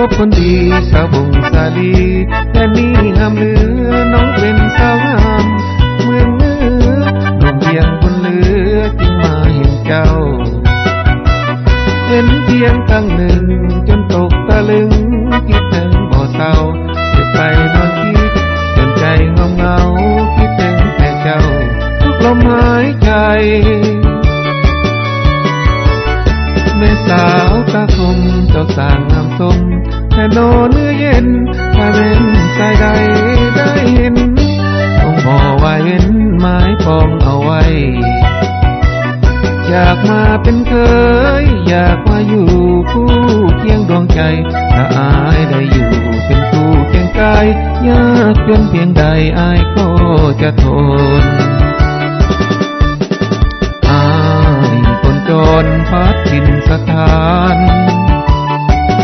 บคนดีสาวบงสาลีแต่นี่งามเหลือน้องเป็นสาวงามเมืองเหนือลมเพียงบนเรือจึงมาเห็นเจ้าเห็นเพียงครั้งหนึ่งจนตกตะลึงคิดถึงบ่เศร้าเก็บไปนอนคิดจนใจงอมเหงาคิดถึงแต่เจ้าทุกลมหายใจแม่สาวตาคมเจ้าสางงามสมแต่นอนเนื้อเย็นถ้าเป็นใจใดได้เห็นต้องบอกไว้เว้นไม้ปองเอาไว้อยากมาเป็นเคยอยากมาอยู่คู่เคียงดวงใจถ้าอายได้อยู่เป็นคู่เคียงกายยากจนเพียงใดอายก็จะทนอายคนจนพัดถิ่นสถาน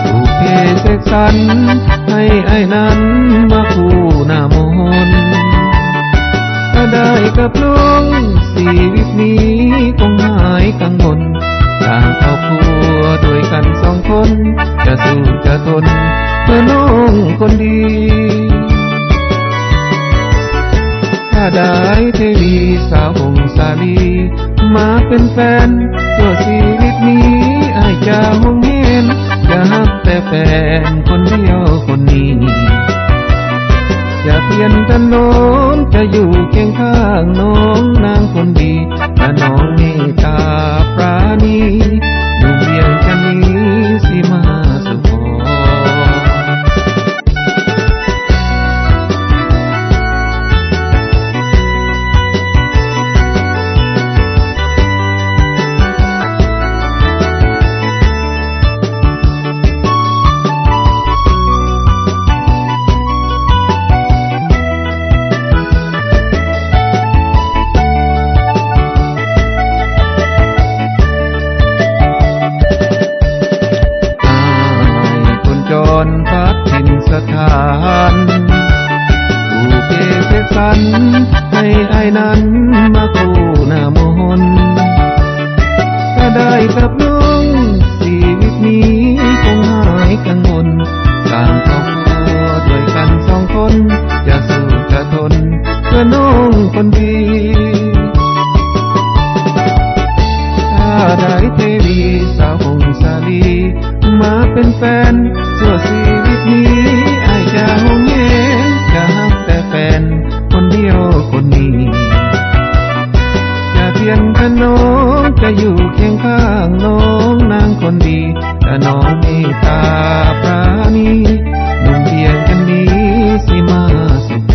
ถูกเพเสกสรรให้อายนั้นมาคู่หน้ามนถ้าได้กับน้องชีวิตนี้คงหายกังวลต่างครอบครัวด้วยกันสองคนจะสู้จะทนเพื่อน้องคนดีถ้าได้เทวีสาวหงสาลีมาเป็นแฟนชั่วชีวิตนี้อายจะหงเห็นจะฮักแต่แฟนคนเดียวคนนี้จะเปลี่ยนถนนจะอยู่เคียงข้างน้องนางคนดีถ้าน้องเมตตาปราณีอยู่เพียงแค่นี้สิมาสุขพัดถิ่นสถานผู้เพเสกสรรให้อายนั้นมาคู่หน้ามนถ้าได้กับน้องชีวิตนี้คงหายกังวลสร้างครอบครัวด้วยกันสองคนจะสู้จะทนเพื่อน้องคนดีถ้าได้เทวีสาวหงสาลีมาเป็นแฟนชั่วชีวิตนี้อายจะหงเห็นจะฮักแต่แฟนคนเดียวคนนี้จะเพียงแค่น้องจะอยู่เคียงข้างน้องนางคนดีแต่น้องเมตตาปราณีนุ่มเพียงกันนี้สิมาสุข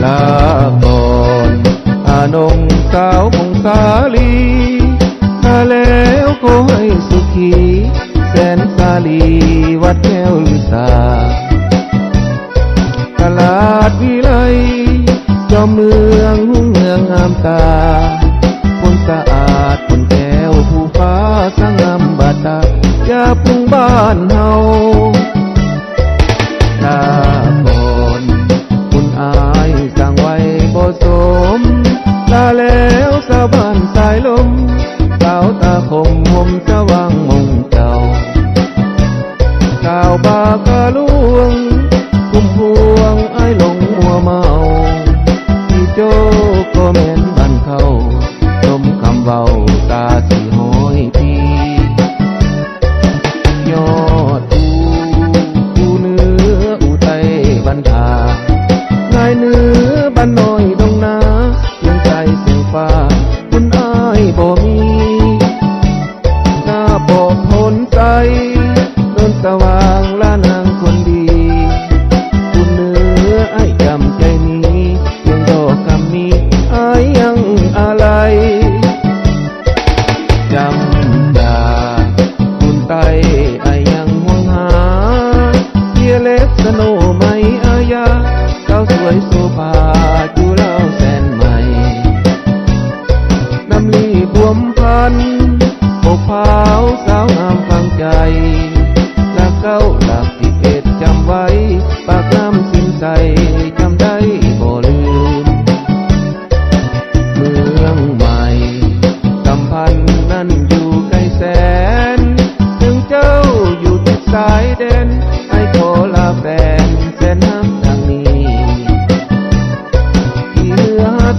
ลาก่อนนงสาวหงสาลีมาแล้วขอให้สุขีแสนสาลีวัดแก้วลือสาตลาดวิไลจอมเมืองงามตาคนสะอาดคนแก้วผู้ฟ้าสงามบาตาอย่าพึ่งบ้านเฮาลาก่อนคุณอายสั่งไว้บ่สมลาแล้วสาวบ้านสายลมสาวตาคมห่มสว่างมงเจ้าสาวบากะลวงพุ่มพวงไอ้หลงมัวเมาที่โจก็แม่นบ้านเขาสมคำเว้าตาสีห้อยพียอดอูเนื้ออูไตบันทาง่ายเนื้อบ้านน้อยดงนาเพียงใจเสียงฟ้าคุณอาย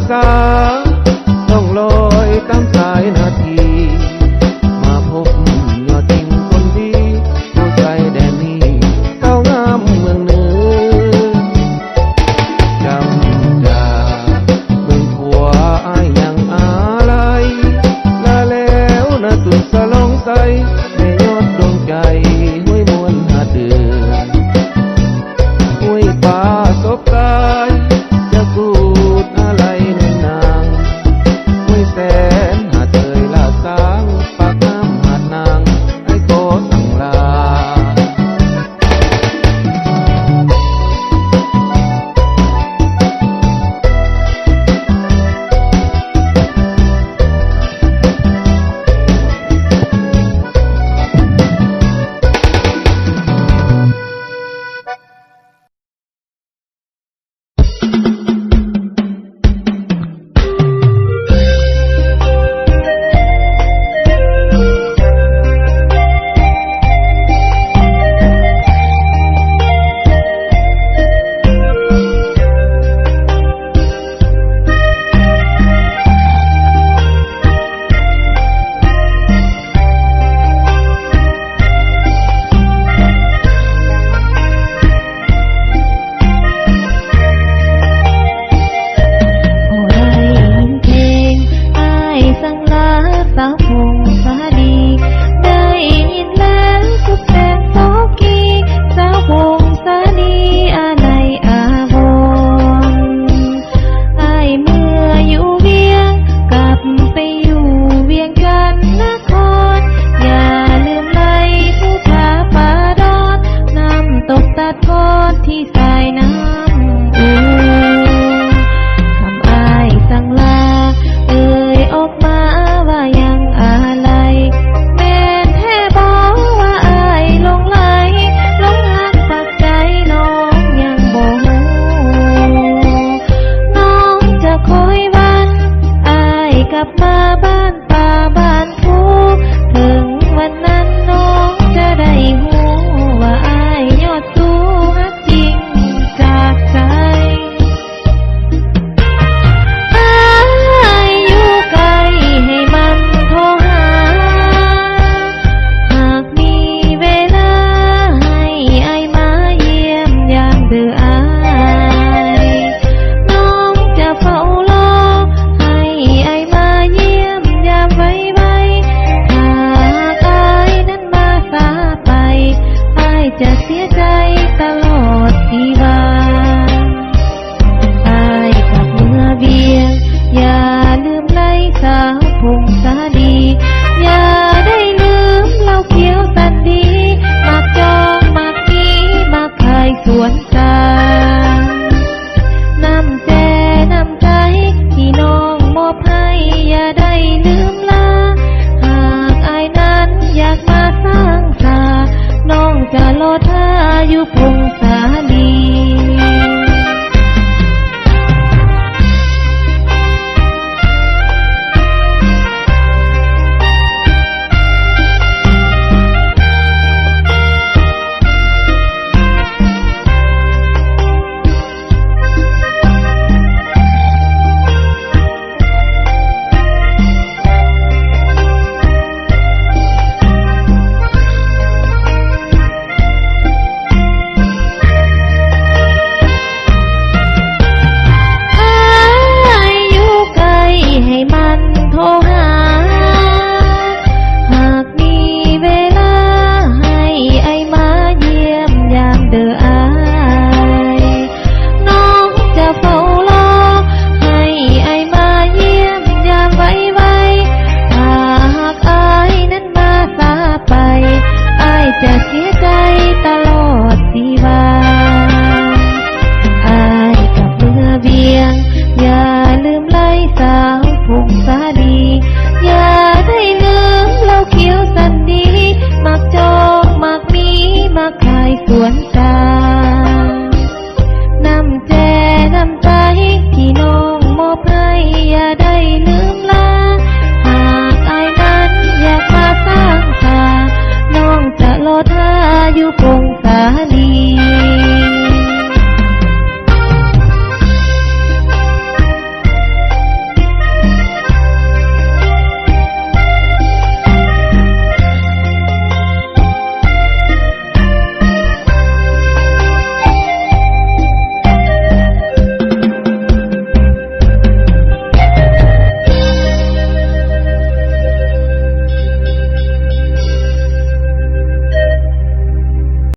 สาว